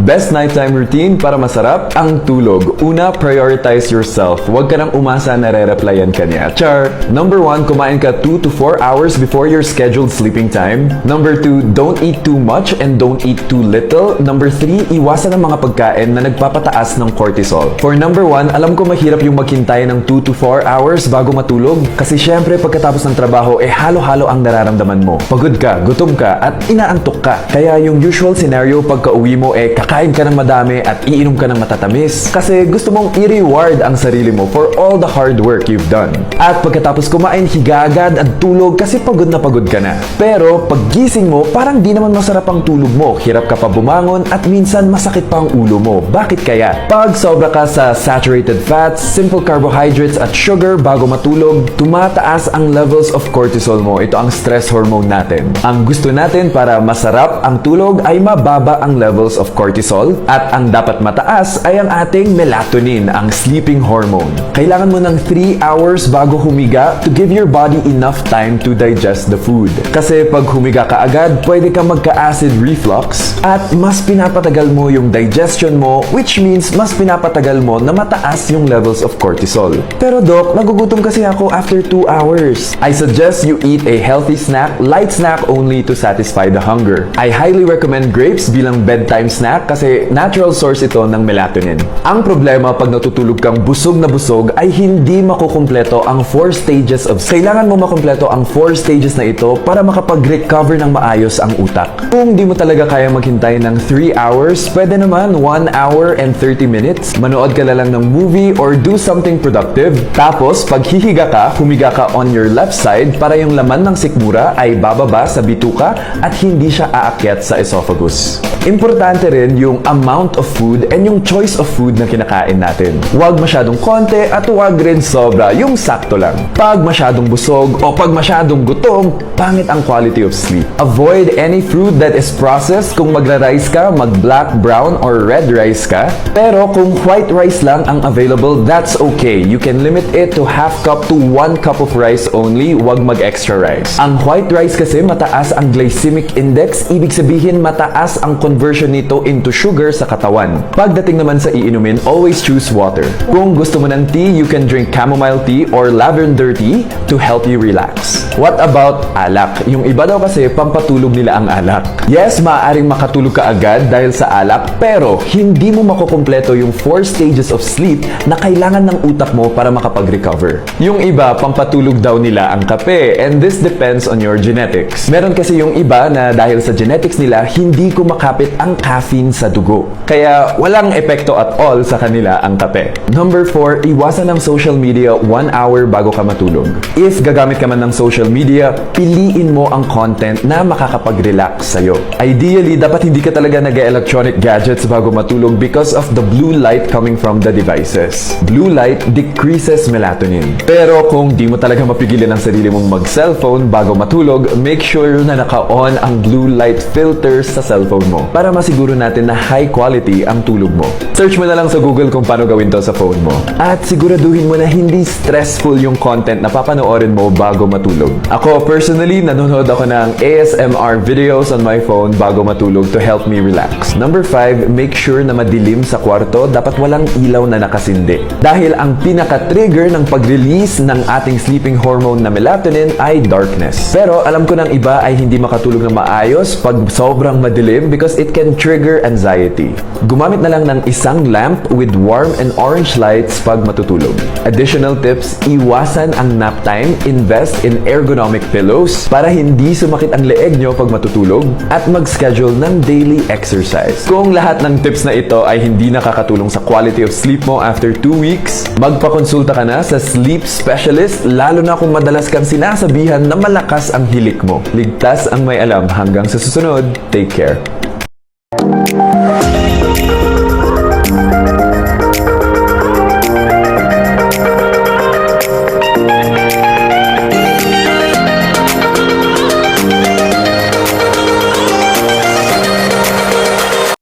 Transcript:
Best nighttime routine para masarap ang tulog. Una, prioritize yourself. Huwag ka nang umasa na re-replyan ka niya. Char! Number 1, kumain ka 2 to 4 hours before your scheduled sleeping time. Number 2, don't eat too much and don't eat too little. Number 3, iwasan ang mga pagkain na nagpapataas ng cortisol. For number 1, alam ko mahirap yung maghintay ng 2 to 4 hours bago matulog. Kasi syempre pagkatapos ng trabaho, halo-halo ang nararamdaman mo. Pagod ka, gutom ka, at inaantok ka. Kaya yung usual scenario pagka uwi mo, kakain ka ng madami at iinom ka ng matatamis. Kasi gusto mong i-reward ang sarili mo for all the hard work you've done. At pagkatapos kumain, higa agad at tulog kasi pagod na pagod ka na. Pero paggising mo, parang di naman masarap ang tulog mo. Hirap ka pa bumangon at minsan masakit pa ang ulo mo. Bakit kaya? Pag sobra ka sa saturated fats, simple carbohydrates at sugar bago matulog, tumataas ang levels of cortisol mo. Ito ang stress hormone natin. Ang gusto natin para masarap ang tulog ay mababa ang levels of cortisol at ang dapat mataas ay ang ating melatonin, ang sleeping hormone. Kailangan mo ng 3 hours bago humiga to give your body enough time to digest the food. Kasi pag humiga ka agad, pwede ka magka-acid reflux at mas pinapatagal mo yung digestion mo, which means mas pinapatagal mo na mataas yung levels of cortisol. Pero Doc, nagugutom kasi ako after 2 hours. I suggest you eat a healthy snack, light snack only to satisfy the hunger. I highly recommend grapes bilang bedtime snack kasi natural source ito ng melatonin. Ang problema pag natutulog kang busog na busog ay hindi makukumpleto ang 4 stages of sleep. Kailangan mo makumpleto ang 4 stages na ito para makapag-recover ng maayos ang utak. Kung di mo talaga kaya maghintay ng 3 hours, pwede naman 1 hour and 30 minutes. Manood ka lang ng movie or do something productive. Tapos, pag hihiga ka, humiga ka on your left side para yung laman ng sikmura ay bababa sa bituka at hindi siya aakyat sa esophagus. Importante rin yung amount of food and yung choice of food na kinakain natin. Huwag masyadong konti at huwag rin sobra, yung sakto lang. Pag masyadong busog o pag masyadong gutom, pangit ang quality of sleep. Avoid any food that is processed. Kung magra-rice ka, mag-black, brown, or red rice ka. Pero kung white rice lang ang available, that's okay. You can limit it to half cup to 1 cup of rice only, huwag mag-extra rice. Ang white rice kasi mataas ang glycemic index, ibig sabihin mataas ang conversion nito into sugar sa katawan. Pagdating naman sa iinumin, always choose water. Kung gusto mo ng tea, you can drink chamomile tea or lavender tea to help you relax. What about alak? Yung iba daw kasi pampatulog nila ang alak. Yes, maaaring makatulog ka agad dahil sa alak, pero hindi mo makukumpleto yung 4 stages of sleep na kailangan ng utak mo para makapag-recover. Yung iba, pampatulog daw nila ang kape, and this depends on your genetics. Meron kasi yung iba na dahil sa genetics nila, hindi kumakapit ang caffeine sa dugo. Kaya walang epekto at all sa kanila ang kape. Number 4, iwasan ng social media 1 hour bago ka matulog. If gagamit ka man ng social media, piliin mo ang content na makakapag-relax sa'yo. Ideally, dapat hindi ka talaga nag-electronic gadgets bago matulog because of the blue light coming from the devices. Blue light decreases melatonin. Pero kung di mo talaga mapigilan ang sarili mong mag-cellphone bago matulog, make sure na naka-on ang blue light filters sa cellphone mo para masiguro natin na high quality ang tulog mo. Search mo na lang sa Google kung paano gawin to sa phone mo. At siguraduhin mo na hindi stressful yung content na papanoorin mo bago matulog. Ako personally, nanonood ako ng ASMR videos on my phone bago matulog to help me relax. Number 5, make sure na madilim sa kwarto, dapat walang ilaw na nakasindi. Dahil ang pinaka-trigger ng pag-release ng ating sleeping hormone na melatonin ay darkness. Pero alam ko ng iba ay hindi makatulog na maayos pag sobrang madilim because it can trigger anxiety. Gumamit na lang ng isang lamp with warm and orange lights pag matutulog. Additional tips, iwasan ang nap time, invest in ergonomic pillows para hindi sumakit ang leeg nyo pag matutulog, at mag-schedule ng daily exercise. Kung lahat ng tips na ito ay hindi nakakatulong sa quality of sleep mo after 2 weeks, magpakonsulta ka na sa sleep specialist, lalo na kung madalas kang sinasabihan na malakas ang hilik mo. Ligtas ang may alam. Hanggang sa susunod, take care.